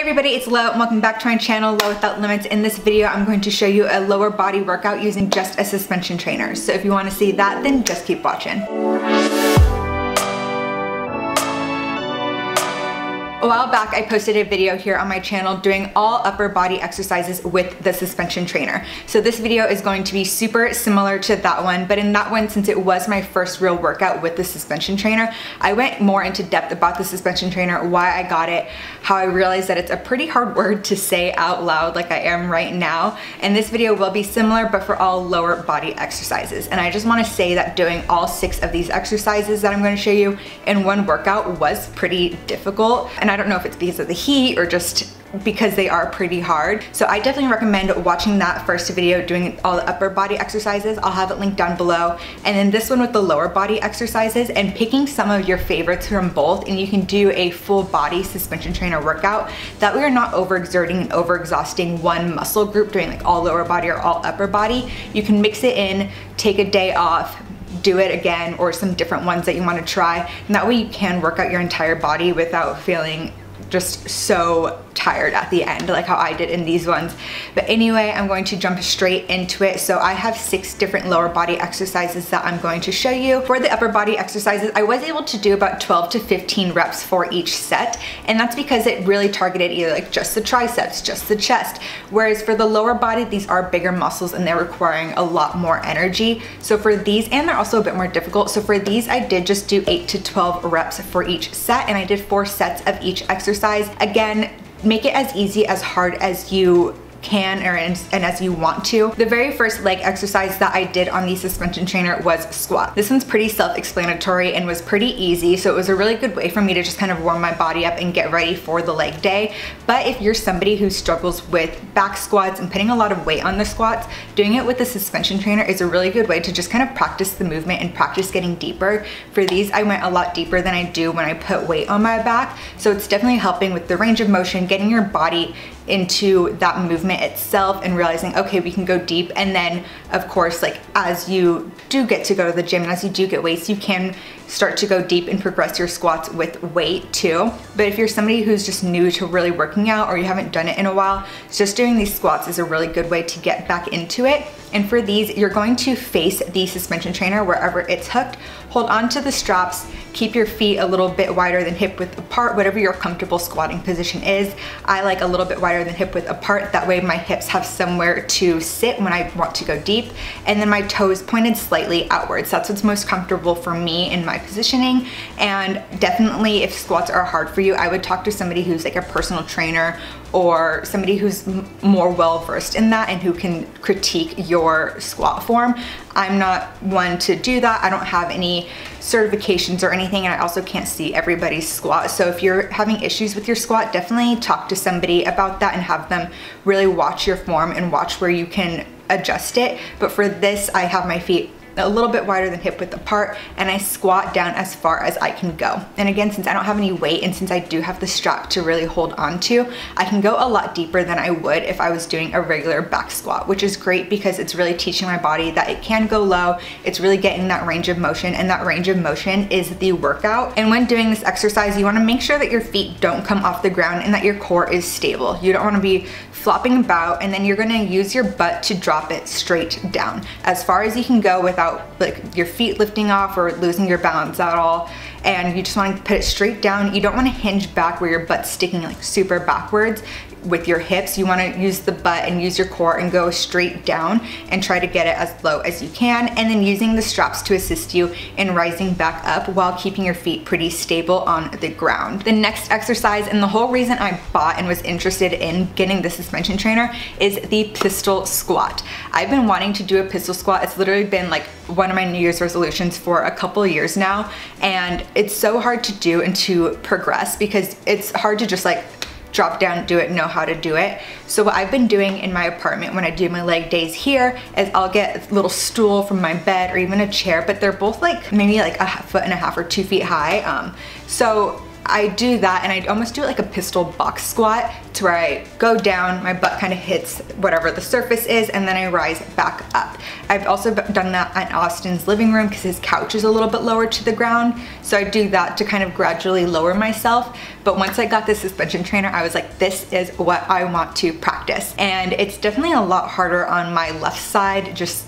everybody, it's Lo and welcome back to my channel, Lo Without Limits. In this video, I'm going to show you a lower body workout using just a suspension trainer. So if you want to see that, then just keep watching. A while back, I posted a video here on my channel doing all upper body exercises with the suspension trainer. So this video is going to be super similar to that one, but in that one, since it was my first real workout with the suspension trainer, I went more into depth about the suspension trainer, why I got it, how I realized that it's a pretty hard word to say out loud like I am right now. And this video will be similar, but for all lower body exercises. And I just want to say that doing all 6 of these exercises that I'm going to show you in one workout was pretty difficult. And I don't know if it's because of the heat or just because they are pretty hard. So I definitely recommend watching that first video doing all the upper body exercises. I'll have it linked down below. And then this one with the lower body exercises and picking some of your favorites from both, and you can do a full body suspension trainer workout. That way you're not overexerting and overexhausting one muscle group doing like all lower body or all upper body. You can mix it in, take a day off, do it again, or some different ones that you want to try. And that way you can work out your entire body without feeling just so tired at the end, like how I did in these ones. But anyway, I'm going to jump straight into it. So I have 6 different lower body exercises that I'm going to show you. For the upper body exercises, I was able to do about 12 to 15 reps for each set. And that's because it really targeted either like just the triceps, just the chest. Whereas for the lower body, these are bigger muscles and they're requiring a lot more energy. So for these, and they're also a bit more difficult. So for these, I did just do 8 to 12 reps for each set, and I did 4 sets of each exercise. Again, make it as easy as hard as you can and as you want to. The very first leg exercise that I did on the suspension trainer was squat. This one's pretty self-explanatory and was pretty easy, so it was a really good way for me to just kind of warm my body up and get ready for the leg day. But if you're somebody who struggles with back squats and putting a lot of weight on the squats, doing it with the suspension trainer is a really good way to just kind of practice the movement and practice getting deeper. For these, I went a lot deeper than I do when I put weight on my back, so it's definitely helping with the range of motion, getting your body into that movement itself and realizing, okay, we can go deep. And then of course, like as you do get to go to the gym and as you do get weights, you can start to go deep and progress your squats with weight too. But if you're somebody who's just new to really working out or you haven't done it in a while, just doing these squats is a really good way to get back into it. And for these, you're going to face the suspension trainer wherever it's hooked. Hold on to the straps, keep your feet a little bit wider than hip width apart, whatever your comfortable squatting position is. I like a little bit wider than hip width apart, that way my hips have somewhere to sit when I want to go deep, and then my toes pointed slightly outwards. That's what's most comfortable for me in my positioning. And definitely if squats are hard for you, I would talk to somebody who's like a personal trainer or somebody who's more well-versed in that and who can critique your squat form. I'm not one to do that. I don't have any certifications or anything, and I also can't see everybody's squat. So if you're having issues with your squat, definitely talk to somebody about that and have them really watch your form and watch where you can adjust it. But for this, I have my feet a little bit wider than hip width apart, and I squat down as far as I can go. And again, since I don't have any weight and since I do have the strap to really hold on to, I can go a lot deeper than I would if I was doing a regular back squat, which is great because it's really teaching my body that it can go low. It's really getting that range of motion, and that range of motion is the workout. And when doing this exercise, you want to make sure that your feet don't come off the ground and that your core is stable. You don't want to be flopping about, and then you're going to use your butt to drop it straight down as far as you can go without like your feet lifting off or losing your balance at all. And you just want to put it straight down. You don't want to hinge back where your butt's sticking like super backwards with your hips. You want to use the butt and use your core and go straight down and try to get it as low as you can, and then using the straps to assist you in rising back up while keeping your feet pretty stable on the ground. The next exercise, and the whole reason I bought and was interested in getting the suspension trainer, is the pistol squat. I've been wanting to do a pistol squat. It's literally been like one of my New Year's resolutions for a couple of years now, and it's so hard to do and to progress because it's hard to just like drop down, do it, know how to do it. So what I've been doing in my apartment when I do my leg days here is I'll get a little stool from my bed or even a chair, but they're both like maybe like 1.5 feet or 2 feet high. So I do that and I almost do it like a pistol box squat, to where I go down, my butt kind of hits whatever the surface is, and then I rise back up. I've also done that in Austin's living room because his couch is a little bit lower to the ground. So I do that to kind of gradually lower myself. But once I got the suspension trainer, I was like, this is what I want to practice. And it's definitely a lot harder on my left side, just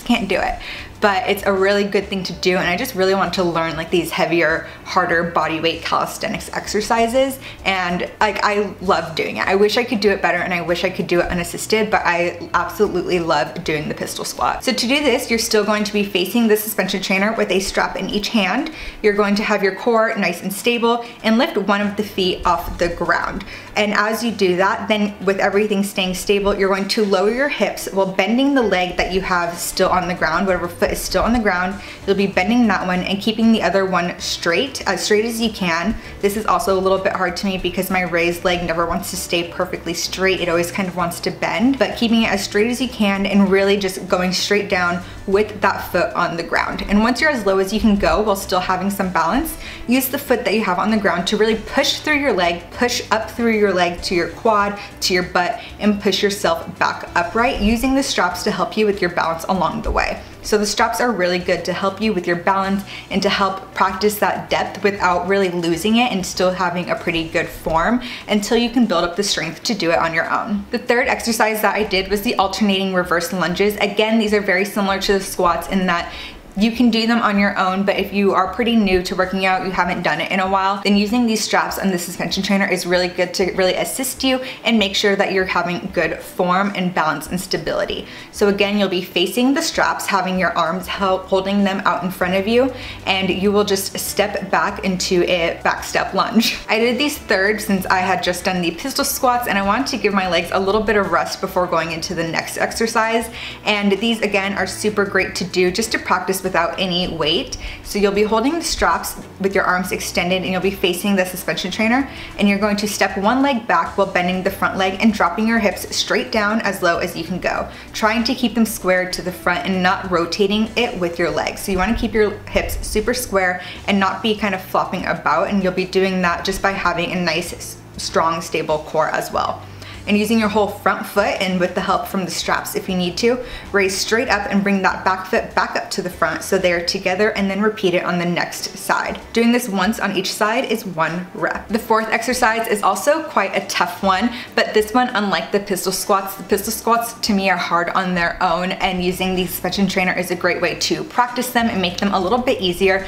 can't do it. But it's a really good thing to do, and I just really want to learn like these heavier, harder body weight calisthenics exercises, and like I love doing it. I wish I could do it better and I wish I could do it unassisted, but I absolutely love doing the pistol squat. So to do this, you're still going to be facing the suspension trainer with a strap in each hand. You're going to have your core nice and stable and lift one of the feet off the ground. And as you do that, then with everything staying stable, you're going to lower your hips while bending the leg that you have still on the ground. Whatever foot is still on the ground, you'll be bending that one and keeping the other one straight as you can. This is also a little bit hard to me because my raised leg never wants to stay perfectly straight. It always kind of wants to bend, but keeping it as straight as you can and really just going straight down with that foot on the ground. And once you're as low as you can go while still having some balance, use the foot that you have on the ground to really push through your leg, push up through your leg to your quad, to your butt, and push yourself back upright, using the straps to help you with your balance along the way. So the straps are really good to help you with your balance and to help practice that depth without really losing it and still having a pretty good form until you can build up the strength to do it on your own. The third exercise that I did was the alternating reverse lunges. Again, these are very similar to the squats in that you can do them on your own, but if you are pretty new to working out, you haven't done it in a while, then using these straps and the suspension trainer is really good to really assist you and make sure that you're having good form and balance and stability. So again, you'll be facing the straps, having your arms holding them out in front of you, and you will just step back into a back step lunge. I did these third since I had just done the pistol squats, and I wanted to give my legs a little bit of rest before going into the next exercise. And these again are super great to do just to practice without any weight. So you'll be holding the straps with your arms extended and you'll be facing the suspension trainer, and you're going to step one leg back while bending the front leg and dropping your hips straight down as low as you can go, trying to keep them squared to the front and not rotating it with your legs. So you want to keep your hips super square and not be kind of flopping about, and you'll be doing that just by having a nice, strong, stable core as well. And using your whole front foot, and with the help from the straps if you need to, raise straight up and bring that back foot back up to the front so they are together, and then repeat it on the next side. Doing this once on each side is 1 rep. The fourth exercise is also quite a tough one, but this one, unlike the pistol squats to me are hard on their own, and using the suspension trainer is a great way to practice them and make them a little bit easier.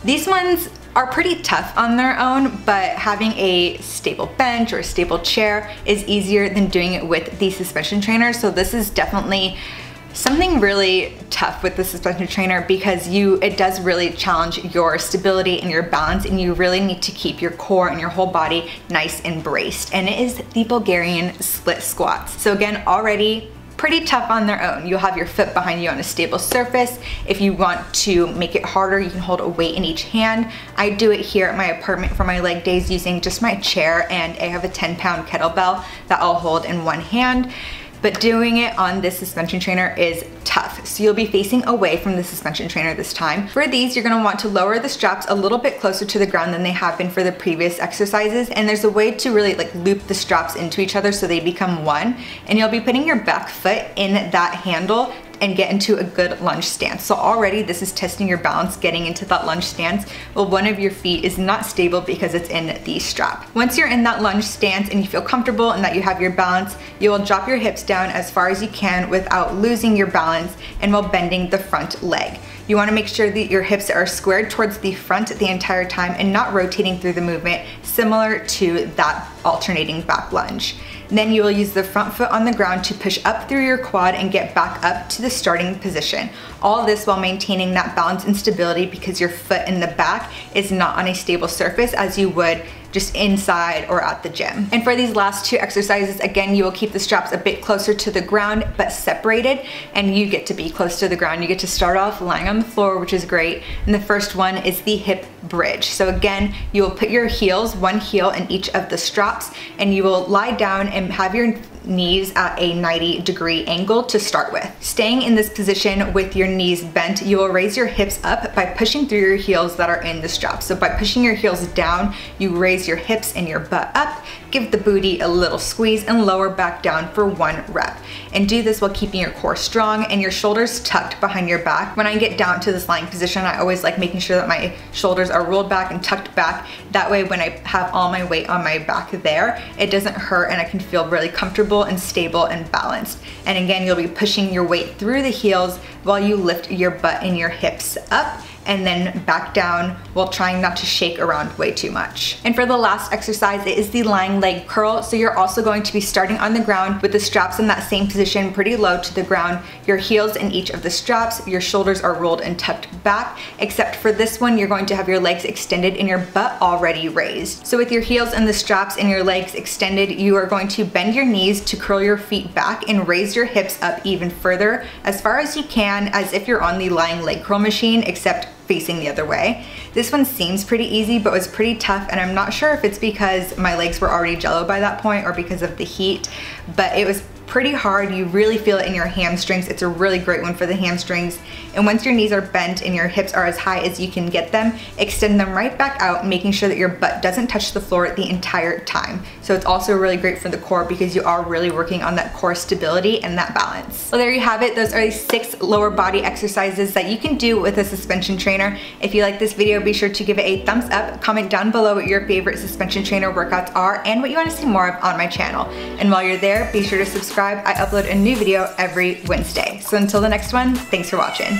These ones are pretty tough on their own, but having a stable bench or a stable chair is easier than doing it with the suspension trainer. So this is definitely something really tough with the suspension trainer because it does really challenge your stability and your balance, and you really need to keep your core and your whole body nice and braced. And it is the Bulgarian split squats. So again, already pretty tough on their own. You'll have your foot behind you on a stable surface. If you want to make it harder, you can hold a weight in each hand. I do it here at my apartment for my leg days using just my chair, and I have a 10-pound kettlebell that I'll hold in one hand. But doing it on this suspension trainer is tough. So you'll be facing away from the suspension trainer this time. For these, you're gonna want to lower the straps a little bit closer to the ground than they have been for the previous exercises. And there's a way to really like loop the straps into each other so they become one. And you'll be putting your back foot in that handle and get into a good lunge stance. So already this is testing your balance getting into that lunge stance. Well, one of your feet is not stable because it's in the strap. Once you're in that lunge stance and you feel comfortable and that you have your balance, you will drop your hips down as far as you can without losing your balance and while bending the front leg. You want to make sure that your hips are squared towards the front the entire time and not rotating through the movement, similar to that alternating back lunge. Then you will use the front foot on the ground to push up through your quad and get back up to the starting position. All this while maintaining that balance and stability because your foot in the back is not on a stable surface as you would just inside or at the gym. And for these last two exercises, again, you will keep the straps a bit closer to the ground but separated, and you get to be close to the ground. You get to start off lying on the floor, which is great. And the first one is the hip bridge. So again, you will put your heels, one heel in each of the straps, and you will lie down and have your knees at a 90-degree angle to start with. Staying in this position with your knees bent, you will raise your hips up by pushing through your heels that are in the straps. So by pushing your heels down, you raise your hips and your butt up, give the booty a little squeeze, and lower back down for 1 rep. And do this while keeping your core strong and your shoulders tucked behind your back. When I get down to this lying position, I always like making sure that my shoulders are rolled back and tucked back. That way when I have all my weight on my back there, it doesn't hurt and I can feel really comfortable and stable and balanced. And again, you'll be pushing your weight through the heels while you lift your butt and your hips up and then back down while trying not to shake around way too much. And for the last exercise, it is the lying leg curl. So you're also going to be starting on the ground with the straps in that same position, pretty low to the ground, your heels in each of the straps, your shoulders are rolled and tucked back, except for this one, you're going to have your legs extended and your butt already raised. So with your heels in the straps and your legs extended, you are going to bend your knees to curl your feet back and raise your hips up even further, as far as you can, as if you're on the lying leg curl machine, except facing the other way. This one seems pretty easy, but was pretty tough, and I'm not sure if it's because my legs were already jello by that point or because of the heat, but it was pretty hard. You really feel it in your hamstrings. It's a really great one for the hamstrings. And once your knees are bent and your hips are as high as you can get them, extend them right back out, making sure that your butt doesn't touch the floor the entire time. So it's also really great for the core because you are really working on that core stability and that balance. Well, there you have it. Those are the 6 lower body exercises that you can do with a suspension trainer. If you like this video, be sure to give it a thumbs up, comment down below what your favorite suspension trainer workouts are and what you want to see more of on my channel. And while you're there, be sure to subscribe. I upload a new video every Wednesday. So until the next one, thanks for watching.